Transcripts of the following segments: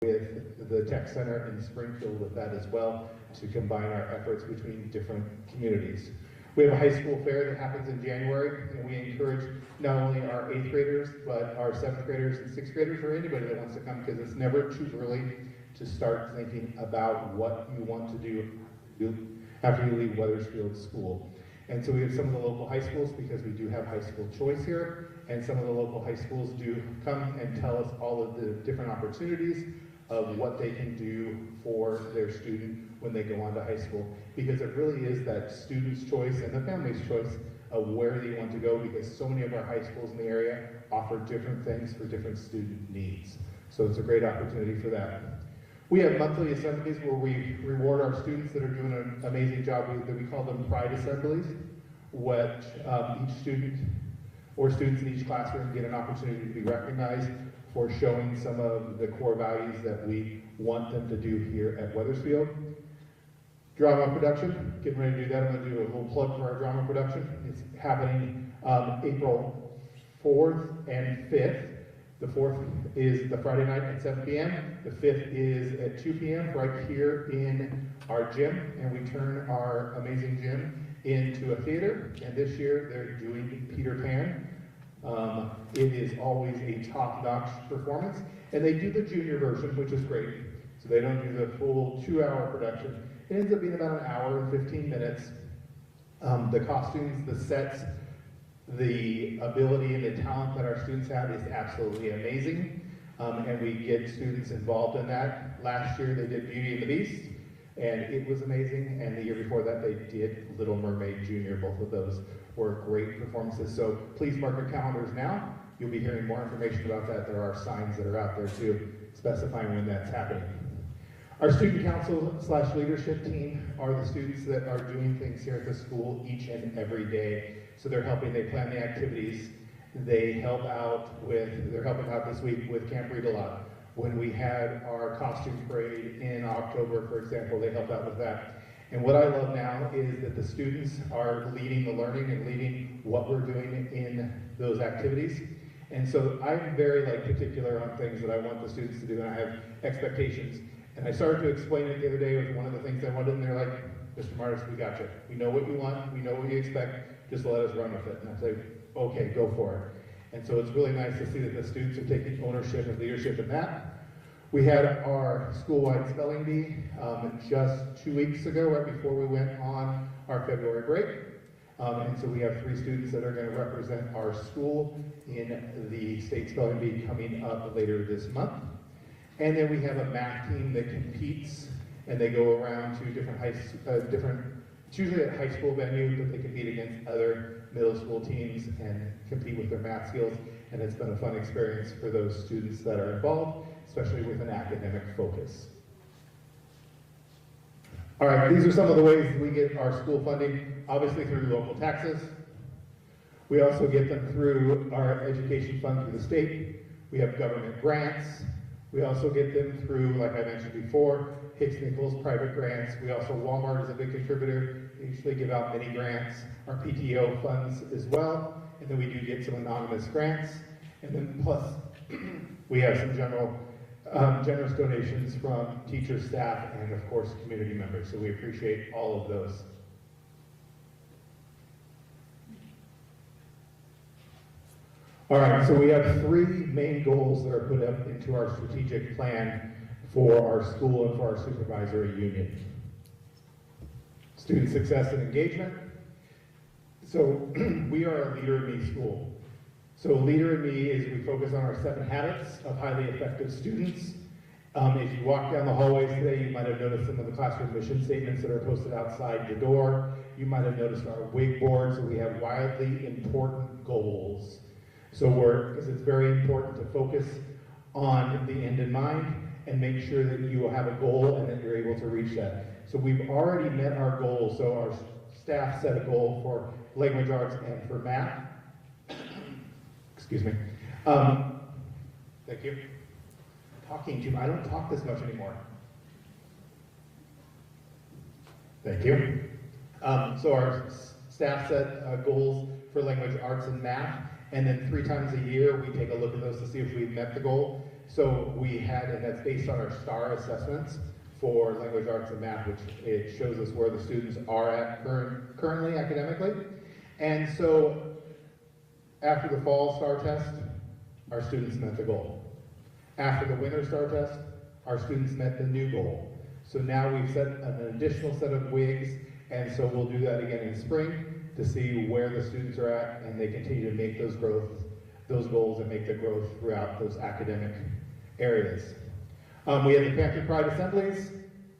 with the Tech Center in Springfield with that as well to combine our efforts between different communities. We have a high school fair that happens in January, and we encourage not only our 8th graders, but our 7th graders and 6th graders, or anybody that wants to come, because it's never too early to start thinking about what you want to do after you leave Weathersfield School. And so we have some of the local high schools, because we do have high school choice here, and some of the local high schools do come and tell us all of the different opportunities of what they can do for their student when they go on to high school. Because it really is that student's choice and the family's choice of where they want to go, because so many of our high schools in the area offer different things for different student needs. So it's a great opportunity for that. We have monthly assemblies where we reward our students that are doing an amazing job. We call them pride assemblies, which each student or students in each classroom get an opportunity to be recognized for showing some of the core values that we want them to do here at Weathersfield. Drama production, getting ready to do that. I'm going to do a little plug for our drama production. It's happening April 4th and 5th. The 4th is the Friday night at 7 p.m. The 5th is at 2 p.m. right here in our gym, and we turn our amazing gym into a theater. And this year they're doing Peter Pan. It is always a top-notch performance, and they do the junior version, which is great. So they don't do the full 2-hour production. It ends up being about an hour and 15 minutes. The costumes, the sets, the ability and the talent that our students have is absolutely amazing, and we get students involved in that. Last year they did Beauty and the Beast, and it was amazing, and the year before that they did Little Mermaid Junior. Both of those were great performances, so please mark your calendars now. You'll be hearing more information about that. There are signs that are out there too, specifying when that's happening. Our student council / leadership team are the students that are doing things here at the school each and every day. So they're helping, they plan the activities. They're helping out this week with Camp Read a Lot. When we had our costume parade in October, for example, they helped out with that. And what I love now is that the students are leading the learning and leading what we're doing in those activities. And so I'm very particular on things that I want the students to do, and I have expectations. And I started to explain it the other day with one of the things I wanted, and they're like, Mr. Martis, we got you. We know what you want, we know what you expect, just let us run with it. And I say, okay, go for it. And so it's really nice to see that the students are taking ownership and leadership in that. We had our school-wide spelling bee just 2 weeks ago, right before we went on our February break. And so we have 3 students that are going to represent our school in the state spelling bee coming up later this month. And then we have a math team that competes, and they go around to it's usually at a high school venue, but they compete against other middle school teams and compete with their math skills. And it's been a fun experience for those students that are involved, especially with an academic focus. All right, these are some of the ways we get our school funding, obviously through local taxes. We also get them through our education fund through the state. We have government grants. We also get them through, like I mentioned before, Hicks-Nichols private grants. We also, Walmart is a big contributor. They usually give out many grants. Our PTO funds as well. And then we do get some anonymous grants. And then plus, we have some generous donations from teachers, staff, and of course, community members. So we appreciate all of those. All right, so we have 3 main goals that are put up into our strategic plan for our school and for our supervisory union. Student success and engagement. So we are a Leader in Me school. So Leader in Me is we focus on our 7 habits of highly effective students. If you walk down the hallways today, you might have noticed some of the classroom mission statements that are posted outside the door. You might have noticed our wig board, so we have wildly important goals. So because it's very important to focus on the end in mind and make sure that you have a goal and that you're able to reach that. So we've already met our goal. So our staff set a goal for language arts and for math. Excuse me. Thank you. Talking to, I don't talk this much anymore. Thank you. So our staff set goals for language arts and math. And then 3 times a year, we take a look at those to see if we've met the goal. So we had, and that's based on our STAR assessments for language, arts, and math, which it shows us where the students are at currently academically. And so after the fall STAR test, our students met the goal. After the winter STAR test, our students met the new goal. So now we've set an additional set of WIGs, and so we'll do that again in spring to see where the students are at, and they continue to make those goals and make the growth throughout those academic areas. We have the Panther Pride assemblies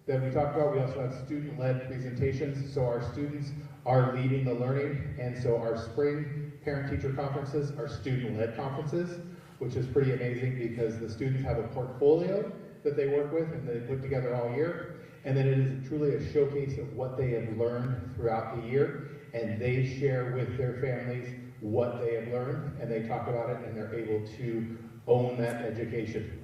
that we talked about. We also have student-led presentations, so our students are leading the learning, and so our spring parent-teacher conferences are student-led conferences, which is pretty amazing because the students have a portfolio that they work with and they put together all year, and then it is truly a showcase of what they have learned throughout the year, and they share with their families what they have learned, and they talk about it, and they're able to own that education.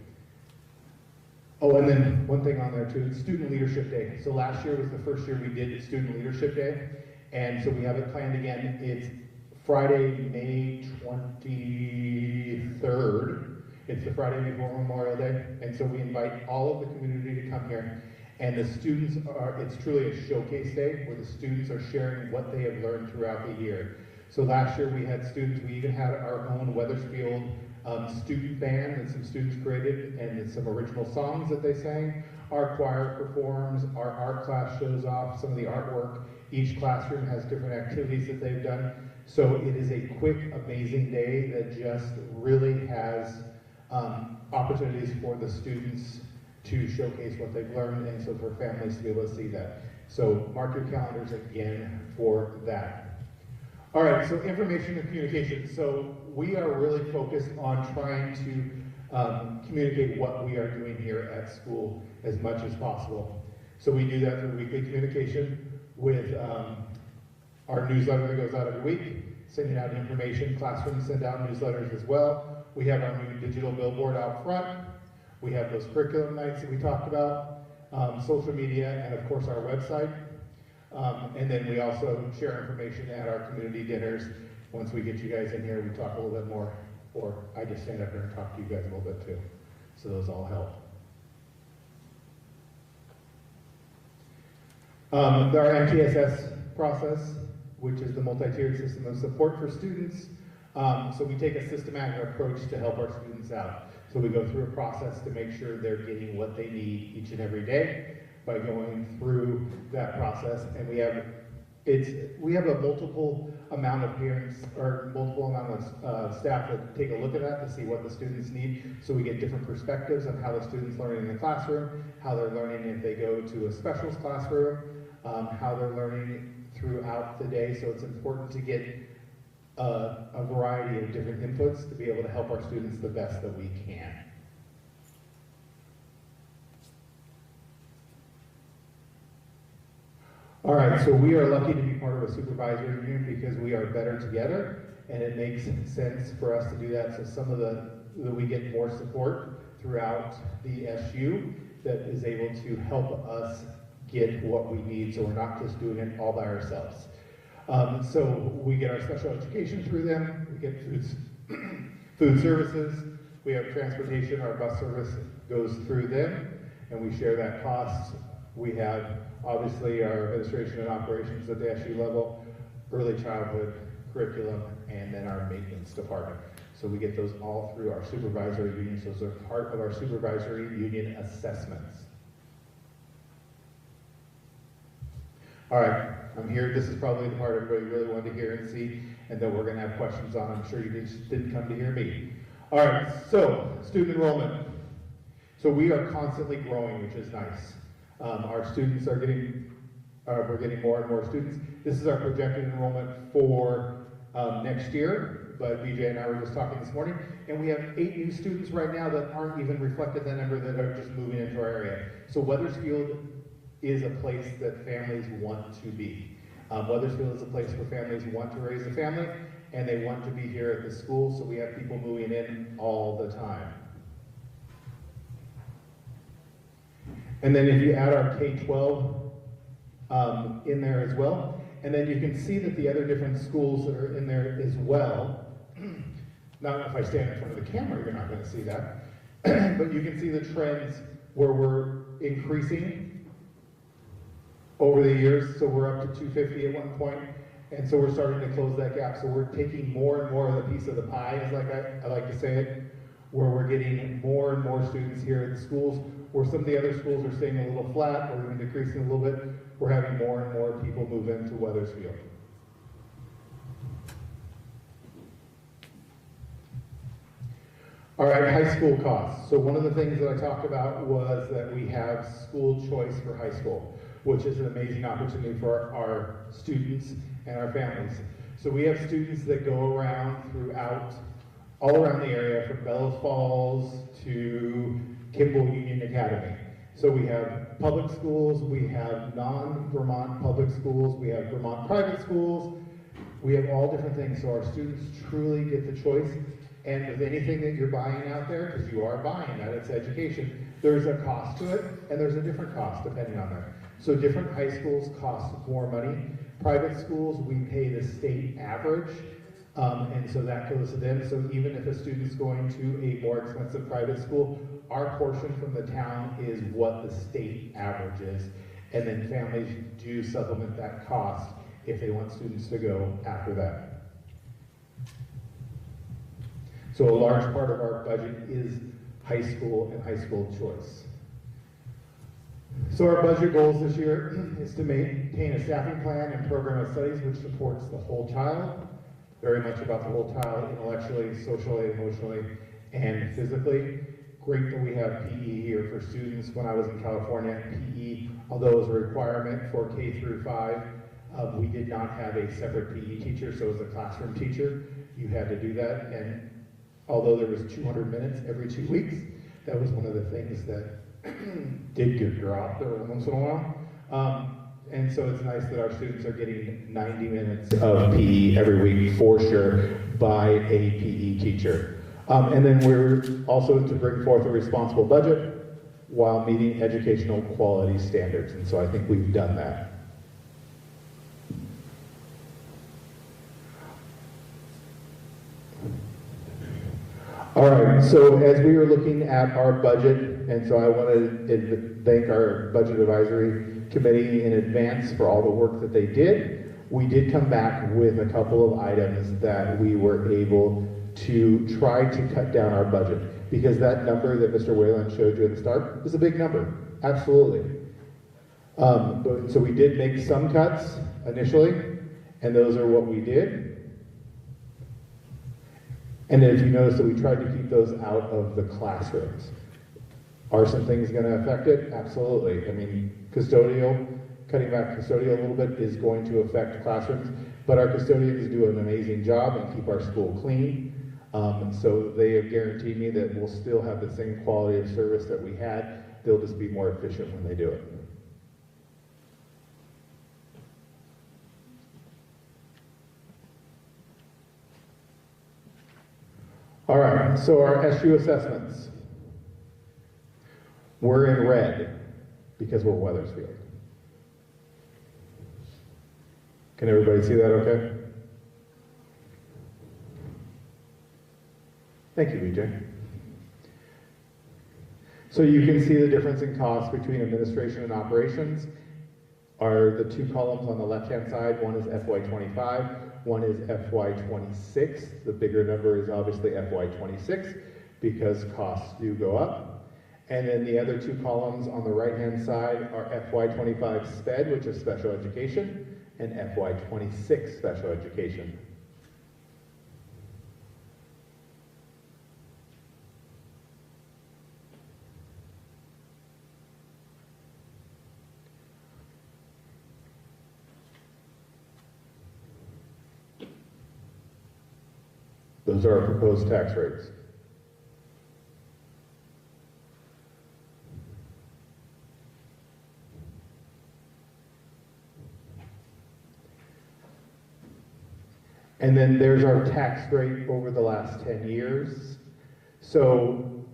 Oh, and then one thing on there too, Student Leadership Day. So last year was the first year we did Student Leadership Day, and so we have it planned again. It's Friday, May 23rd. It's the Friday before Memorial Day, and so we invite all of the community to come here. And the students it's truly a showcase day where the students are sharing what they have learned throughout the year. So last year we had students, we even had our own Weathersfield student band that some students created, and some original songs that they sang. Our choir performs, our art class shows off some of the artwork. Each classroom has different activities that they've done. So it is a quick, amazing day that just really has opportunities for the students to showcase what they've learned, and so for families to be able to see that. So mark your calendars again for that. All right, so information and communication. So we are really focused on trying to communicate what we are doing here at school as much as possible. So we do that through weekly communication with our newsletter that goes out every week, sending out information. Classrooms send out newsletters as well. We have our new digital billboard out front. We have those curriculum nights that we talked about, social media, and of course our website. And then we also share information at our community dinners. Once we get you guys in here, we talk a little bit more, or I just stand up here and talk to you guys a little bit too. So those all help. Our MTSS process, which is the multi-tiered system of support for students. So we take a systematic approach to help our students out. So we go through a process to make sure they're getting what they need each and every day by going through that process. And we have a multiple amount of parents, or multiple amount of staff that take a look at that to see what the students need. So we get different perspectives of how the students learning in the classroom, how they're learning if they go to a specials classroom, how they're learning throughout the day. So it's important to get a variety of different inputs to be able to help our students the best that we can. All right, so we are lucky to be part of a supervisory union because we are better together, and it makes sense for us to do that. So some of we get more support throughout the SU that is able to help us get what we need, so we're not just doing it all by ourselves. So we get our special education through them, we get food services, we have transportation, our bus service goes through them, and we share that cost. We have obviously our administration and operations at the SU level, early childhood curriculum, and then our maintenance department. So we get those all through our supervisory unions. Those are part of our supervisory union assessments. All right, I'm here. This is probably the part everybody really wanted to hear and see, and that we're going to have questions on. I'm sure you just didn't come to hear me. All right, so student enrollment. So we are constantly growing, which is nice. Our students are getting, we're getting more and more students. This is our projected enrollment for next year, but BJ and I were just talking this morning, and we have 8 new students right now that aren't even reflected in that number that are just moving into our area. So Weathersfield is a place that families want to be. Weathersfield is a place where families want to raise a family, and they want to be here at the school, so we have people moving in all the time. And then if you add our K-12 in there as well, and then you can see that the other different schools that are in there as well. Now, if I stand in front of the camera, you're not going to see that. but you can see the trends where we're increasing over the years. So we're up to 250 at one point, and so we're starting to close that gap. So we're taking more and more of the piece of the pie, as like I like to say it, where we're getting more and more students here at the schools, where some of the other schools are staying a little flat or even decreasing a little bit. We're having more and more people move into Weathersfield. All right, high school costs. So one of the things that I talked about was that we have school choice for high school, which is an amazing opportunity for our students and our families. So we have students that go around all around the area, from Bellows Falls to Kimball Union Academy. So we have public schools, we have non-Vermont public schools, we have Vermont private schools, we have all different things. So our students truly get the choice. And with anything that you're buying out there, because you are buying that, it's education, there's a cost to it, and there's a different cost depending on that. So different high schools cost more money. Private schools, we pay the state average, and so that goes to them. So even if a student's going to a more expensive private school, our portion from the town is what the state average is, and then families do supplement that cost if they want students to go after that. So a large part of our budget is high school and high school choice. So our budget goals this year is to maintain a staffing plan and program of studies which supports the whole child, very much about the whole child intellectually, socially, emotionally, and physically. Great that we have PE here for students. When I was in California, PE, although it was a requirement for K through 5, we did not have a separate PE teacher, so as a classroom teacher, you had to do that. And although there was 200 minutes every 2 weeks, that was one of the things that did get dropped every once in a while. And so it's nice that our students are getting 90 minutes of PE every week for sure by a PE teacher. And then we're also to bring forth a responsible budget while meeting educational quality standards. And so I think we've done that. All right, so as we were looking at our budget, and so I want to thank our Budget Advisory Committee in advance for all the work that they did. We did come back with a couple of items that we were able to try to cut down our budget, because that number that Mr. Whalen showed you at the start is a big number, absolutely. So we did make some cuts initially, and those are what we did. And then if you notice that we tried to keep those out of the classrooms. Are some things going to affect it? Absolutely. I mean, cutting back custodial a little bit is going to affect classrooms, but our custodians do an amazing job and keep our school clean. So they have guaranteed me that we'll still have the same quality of service that we had. They'll just be more efficient when they do it. All right, so our SU assessments. We're in red because we're Weathersfield. Can everybody see that okay? Thank you, BJ. So you can see the difference in cost between administration and operations. Are the two columns on the left-hand side, one is FY25, one is FY26. The bigger number is obviously FY26 because costs do go up. And then the other two columns on the right-hand side are FY25 SPED, which is special education, and FY26 special education. Those are our proposed tax rates. And then there's our tax rate over the last 10 years. So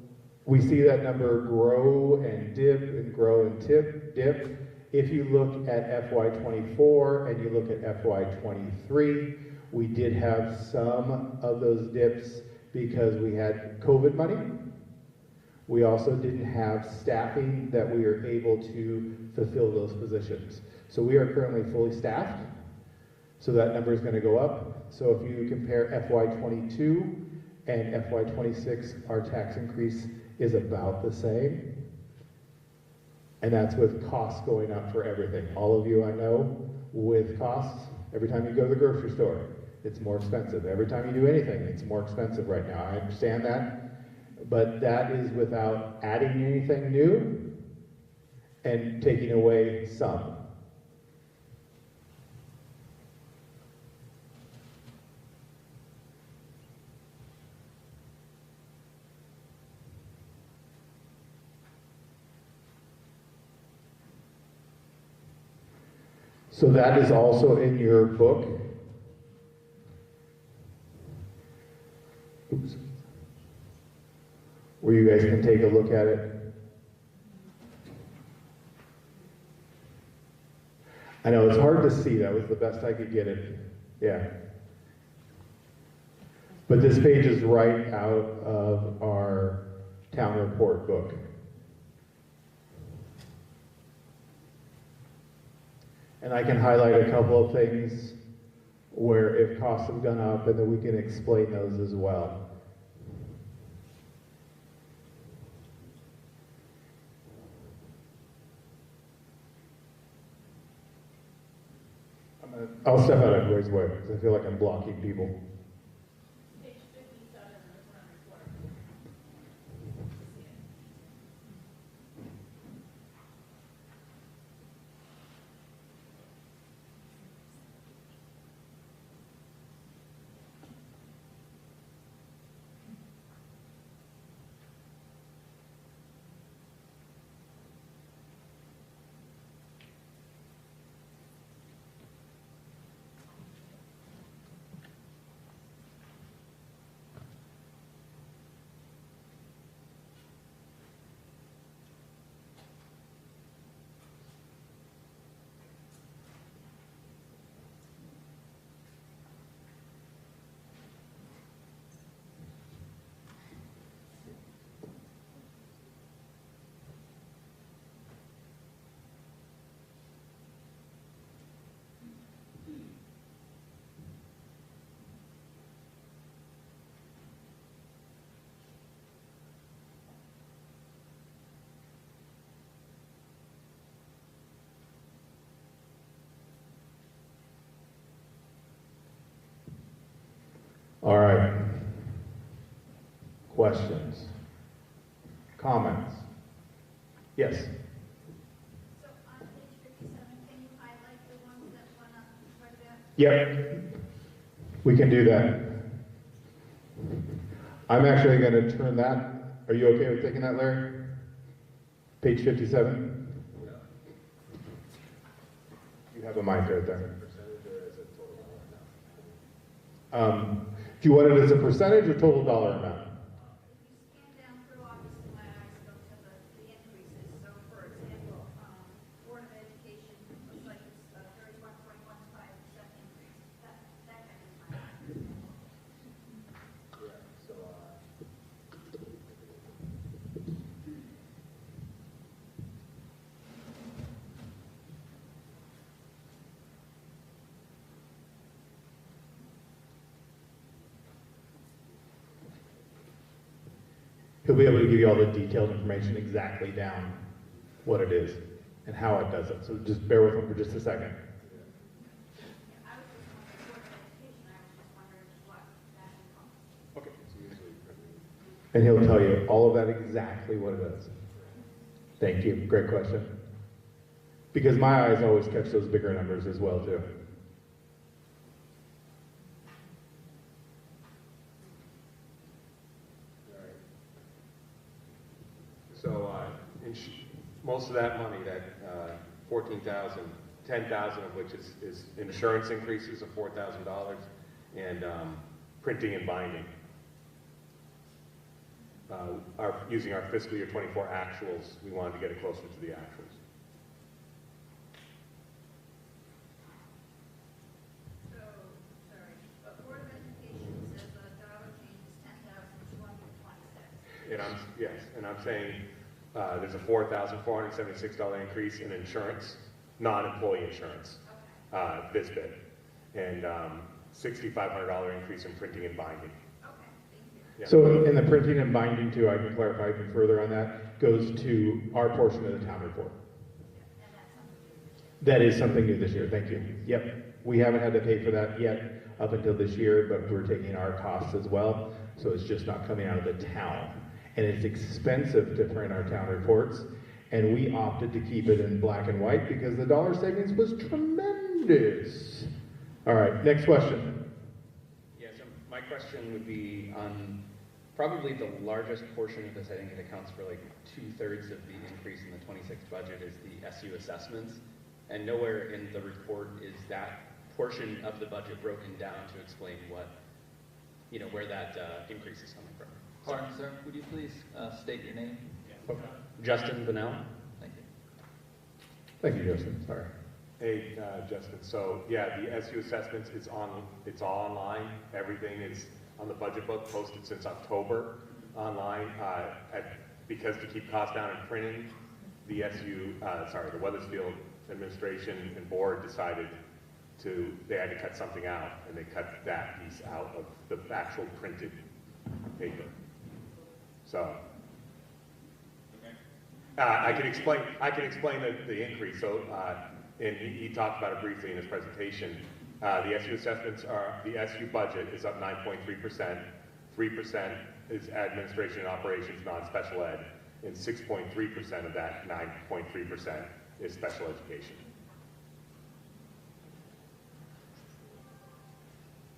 we see that number grow and dip and grow and dip. If you look at FY24 and you look at FY23, we did have some of those dips because we had COVID money. We also didn't have staffing that we are able to fulfill those positions. So we are currently fully staffed, so that number is going to go up. So if you compare FY22 and FY26, our tax increase is about the same. And that's with costs going up for everything. All of you I know, with costs, every time you go to the grocery store, it's more expensive. Every time you do anything, it's more expensive right now. I understand that, but that is without adding anything new and taking away some. So that is also in your book. Oops. Where you guys can take a look at it. I know it's hard to see. That was the best I could get it. Yeah. But this page is right out of our town report book. And I can highlight a couple of things where if costs have gone up, and then we can explain those as well. I'll step out of Roy's way because I feel like I'm blocking people. Page 57 of the front report. All right. Questions? Comments? Yes? So on page 57, can you highlight the ones that went up quite a bit? Yep. We can do that. I'm actually going to turn that. Are you okay with taking that, Larry? Page 57? Yeah. You have a mic right there. Percentage or is it total amount? Do you want it as a percentage or total dollar amount? If you scan down through, obviously my eyes go to the increases. So for example, Board of Education looks like it's 31.15% increase. That catches my eye. Yeah, so, He'll be able to give you all the detailed information exactly down what it is and how it does it. So just bear with him for just a second. Yeah, I was just wondering, Board of Education, I was just wondering what that encompasses. Okay. it's usually pretty, And he'll tell you all of that exactly what it is. Thank you. Great question. Because my eyes always catch those bigger numbers as well, too. all right. So, most of that money, that 14,000, 10,000 of which is insurance increases of $4,000 and printing and binding. Using our fiscal year 24 actuals, we wanted to get it closer to the actuals. So, sorry, but Board of Education says the dollar change is 10,226. And I'm and I'm saying there's a $4,476 increase in insurance, non-employee insurance, this bit, and $6,500 increase in printing and binding. Okay, thank you. Yeah. So in the printing and binding too, I can clarify even further on that, goes to our portion of the town report. And that's something new. That is something new this year, thank you. Yep, we haven't had to pay for that yet up until this year, but we're taking our costs as well, so it's just not coming out of the town. And it's expensive to print our town reports, and we opted to keep it in black and white because the dollar savings was tremendous. All right, next question. Yeah, so my question would be on probably the largest portion of this. I think it accounts for like 2/3 of the increase in the 26 budget is the SU assessments. And nowhere in the report is that portion of the budget broken down to explain what, where that increase is coming from. Pardon, sir, would you please state your name? Justin Bonnell? Thank you. Thank you, Justin, sorry. Hey, Justin, so yeah, the SU assessments, it's all online. Everything is on the budget book, posted since October online. Because to keep costs down in printing, the the Weathersfield administration and board decided they had to cut something out, and they cut that piece out of the actual printed paper. So, I can explain the increase. So, and he talked about it briefly in his presentation. The SU assessments the SU budget is up 9.3%. 3% is administration and operations, non-special ed, and 6.3% of that 9.3% is special education.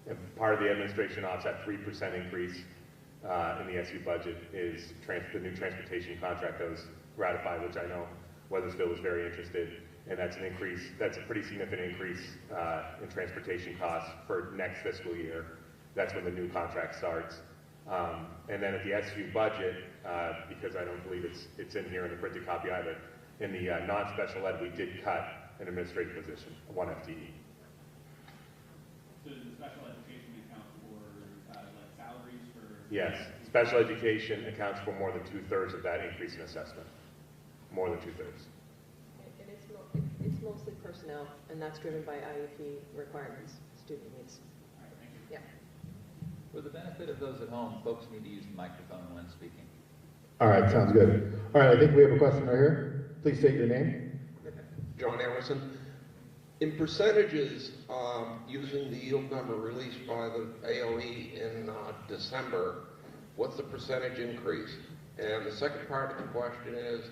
And part of the administration ops, that 3% increase in the SU budget is the new transportation contract that was ratified, which I know Weathersfield was very interested, and that's an increase, that's a pretty significant increase in transportation costs for next fiscal year. That's when the new contract starts. And then at the SU budget, because I don't believe it's in here in the printed copy either, in the non-special ed, we did cut an administrative position, 1 FTE. So does the special education account for like salaries for? Yes, special education accounts for more than 2/3 of that increase in assessment. More than 2/3. And it's mostly personnel, and that's driven by IEP requirements, student needs. All right, thank you. Yeah. For the benefit of those at home, folks need to use the microphone when speaking. All right, sounds good. All right, I think we have a question right here. Please state your name. John Emerson. In percentages, using the yield number released by the AOE in December, what's the percentage increase? And the second part of the question is,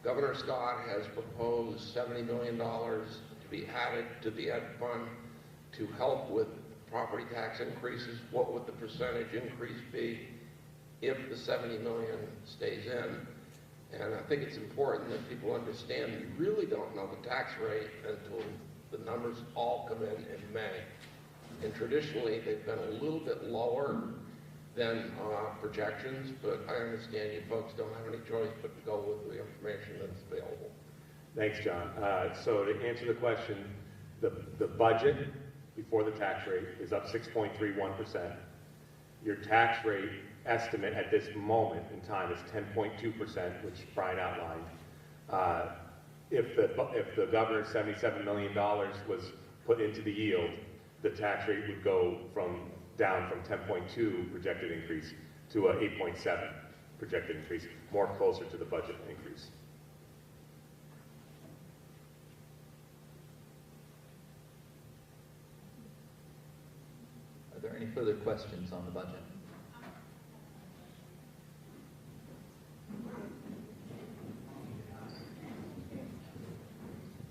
Governor Scott has proposed $70 million to be added to the ed fund to help with property tax increases. What would the percentage increase be if the $70 million stays in? And I think it's important that people understand you really don't know the tax rate until the numbers all come in May. And traditionally, they've been a little bit lower than projections, but I understand you folks don't have any choice but to go with the information that's available. Thanks, John. So to answer the question, the budget before the tax rate is up 6.31%. Your tax rate estimate at this moment in time is 10.2%, which Brian outlined. If the governor's $77 million was put into the yield, the tax rate would go down from 10.2 projected increase to a 8.7 projected increase, more closer to the budget increase. Are there any further questions on the budget?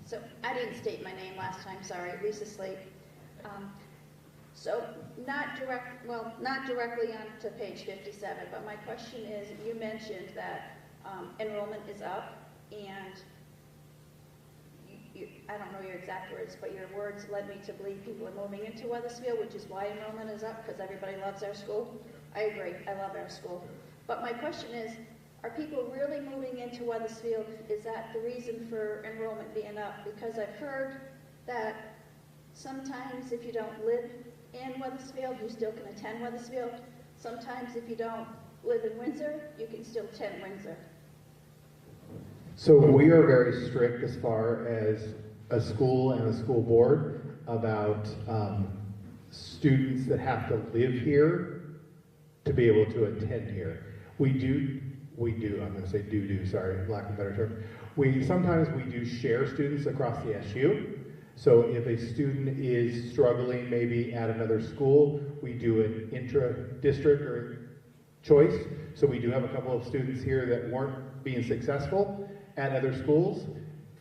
So I didn't state my name last time, sorry, Lisa Slate. So not directly on to page 57, but my question is, you mentioned that enrollment is up, and I don't know your exact words, but your words led me to believe people are moving into Weathersfield, which is why enrollment is up, because everybody loves our school. I agree, I love our school. But my question is, are people really moving into Weathersfield? Is that the reason for enrollment being up? Because I've heard that sometimes if you don't live in Weathersfield, you still can attend Weathersfield. Sometimes if you don't live in Windsor, you can still attend Windsor. So we are very strict as far as a school and a school board about students that have to live here to be able to attend here. We do, I'm gonna say sorry, lack of a better term. Sometimes we do share students across the SU. So if a student is struggling maybe at another school, we do an intra-district or choice. So we do have a couple of students here that weren't being successful at other schools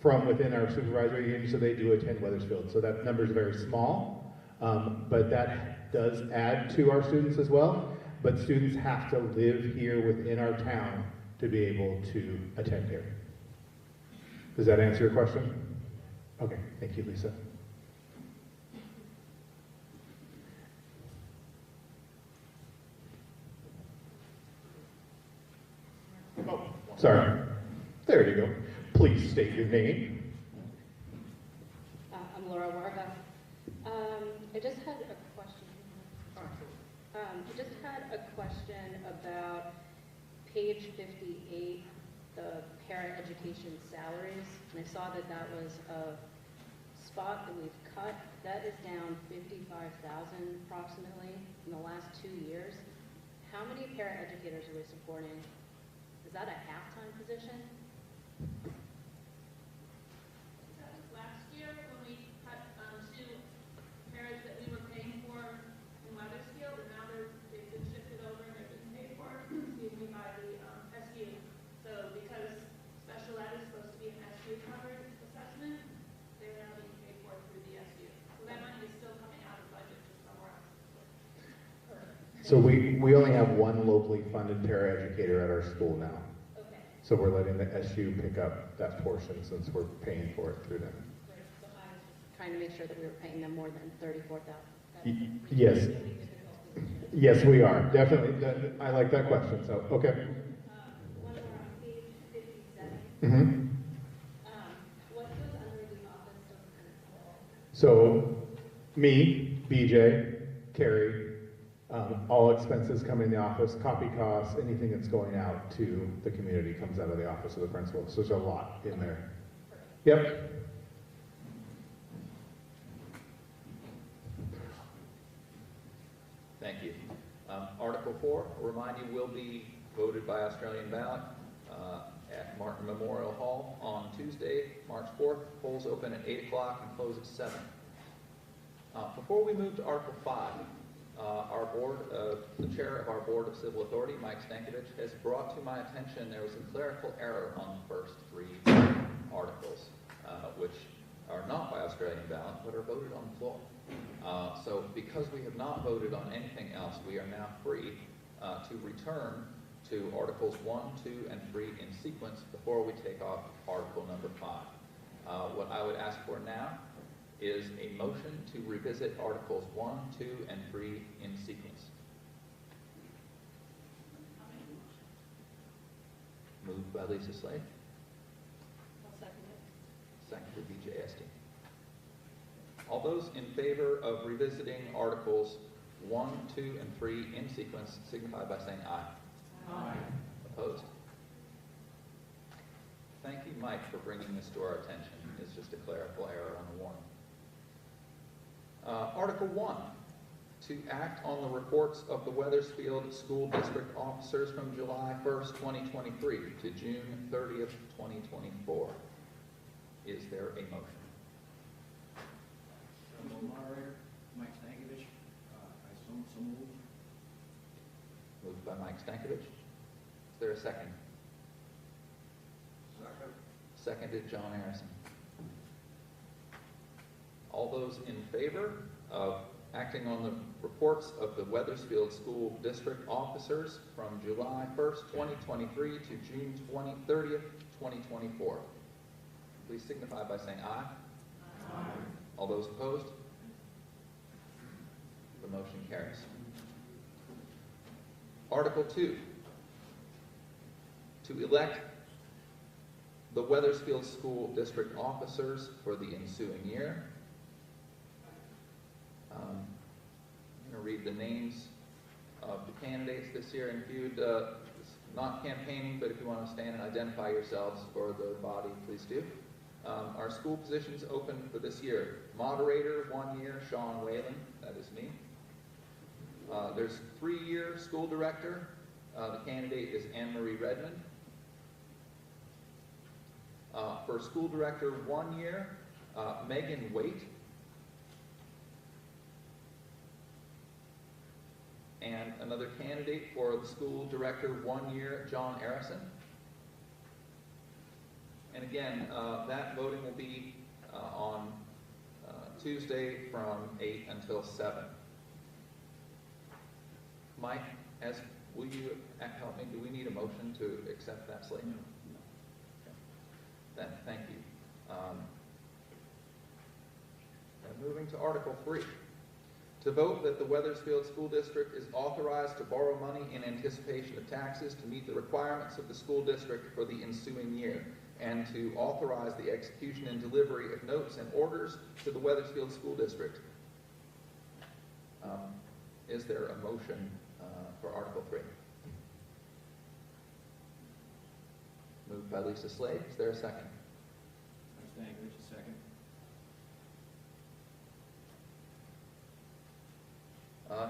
from within our supervisory union, so they do attend Weathersfield. So that number is very small, but that does add to our students as well. But students have to live here within our town to be able to attend here. Does that answer your question? Okay, thank you, Lisa. Oh, sorry. There you go. Please state your name. I'm Laura Warga. I just had a question. I just had a question about page 58, the para-education salaries. And I saw that that was a spot that we've cut. That is down 55,000 approximately in the last 2 years. How many para-educators are we supporting? Is that a half-time position? That was last year when we cut two paras that we were paying for in Weathersfield, and now they've been shifted over and they've been paid for, excuse me, by the SU. So because special ed is supposed to be an SU covered assessment, they're now being paid for through the SU. So that money is still coming out of budget just somewhere else. So we only have one locally funded paraeducator at our school now. Okay. So we're letting the SU pick up that portion since we're paying for it through them. Great. So I was just trying to make sure that we were paying them more than 34,000. Yes. Yes, we are. Definitely. I like that question. So, okay. One more on page 57. Mm-hmm. What goes under the office of principal? So, me, BJ, Carrie, all expenses come in the office, copy costs, anything that's going out to the community comes out of the office of the principal. So there's a lot in there. Yep. Thank you. Article 4, I'll remind you, will be voted by Australian ballot at Martin Memorial Hall on Tuesday, March 4th. Polls open at 8 o'clock and close at 7. Before we move to Article 5, the chair of our Board of Civil Authority, Mike Stankovich, has brought to my attention there was a clerical error on the first 3 articles, which are not by Australian ballot, but are voted on the floor. So because we have not voted on anything else, we are now free to return to Articles 1, 2, and 3 in sequence before we take off Article number 5. What I would ask for now is a motion to revisit Articles 1, 2, and 3 in sequence. Moved by Lisa Slade. I'll second it. Seconded by BJ Esty. All those in favor of revisiting Articles 1, 2, and 3 in sequence signify by saying aye. Aye. Opposed? Thank you, Mike, for bringing this to our attention. It's just a clerical error on the warrant. Article 1, to act on the reports of the Weathersfield School District officers from July 1st, 2023 to June 30th, 2024. Is there a motion? Moderator, Mike Stankovich, I so move. Moved by Mike Stankovich. Is there a second? Second. Seconded John Harrison. All those in favor of acting on the reports of the Weathersfield School District officers from July 1st, 2023 to June 30th, 2024. Please signify by saying aye. Aye. All those opposed? The motion carries. Article 2, to elect the Weathersfield School District officers for the ensuing year. I'm going to read the names of the candidates this year. And if you'd, not campaigning, but if you want to stand and identify yourselves for the body, please do. Our school positions open for this year. Moderator, 1 year, Sean Whalen, that is me. There's 3-year school director. The candidate is Anne-Marie Redmond. For school director, 1 year, Megan Waite. And another candidate for the school director, 1 year, John Arison. And again, that voting will be on Tuesday from 8 until 7. Mike, will you help me? Do we need a motion to accept that slate? No. Okay. Then, thank you. And moving to Article 3. To vote that the Weathersfield School District is authorized to borrow money in anticipation of taxes to meet the requirements of the school district for the ensuing year, and to authorize the execution and delivery of notes and orders to the Weathersfield School District. Is there a motion for Article 3? Moved by Lisa Slade. Is there a second? Mike Stankovich, a second.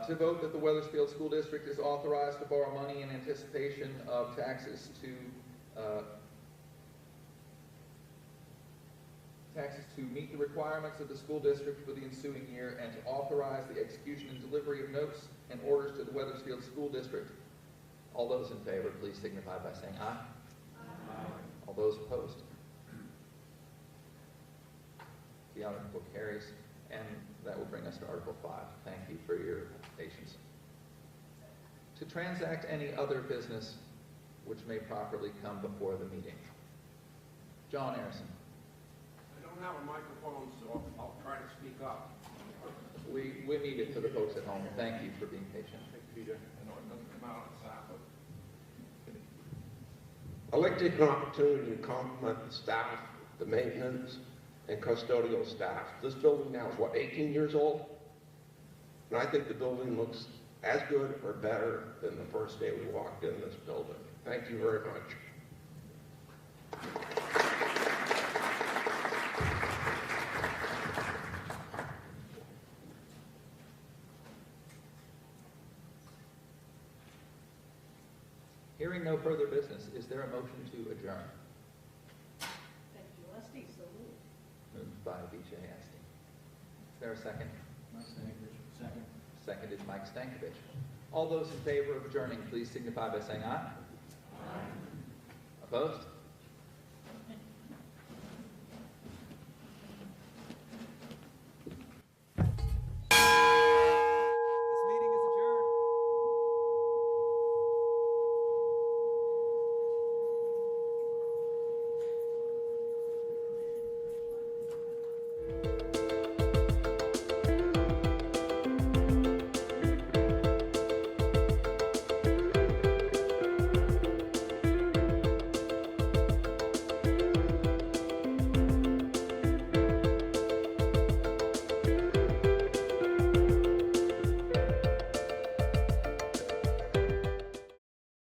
To vote that the Weathersfield School District is authorized to borrow money in anticipation of taxes to meet the requirements of the school district for the ensuing year, and to authorize the execution and delivery of notes and orders to the Weathersfield School District. All those in favor, please signify by saying aye. Aye. All those opposed? The article carries, and that will bring us to Article 5. Thank you for your patience. To transact any other business which may properly come before the meeting. John Arison. I don't have a microphone, so I'll try to speak up. We need it for the folks at home. Thank you for being patient. I know it doesn't come out on Sabbath. I'd like to take an opportunity to compliment the staff, the maintenance, and custodial staff. This building now is, what, 18 years old? And I think the building looks as good or better than the first day we walked in this building. Thank you very much. Hearing no further business, is there a motion to adjourn? Thank you, Leslie, so moved. Moved by B.J. Esty. Is there a second? Mike Stankovich, second. Seconded Mike Stankovich. All those in favor of adjourning, please signify by saying aye. Aye. Opposed?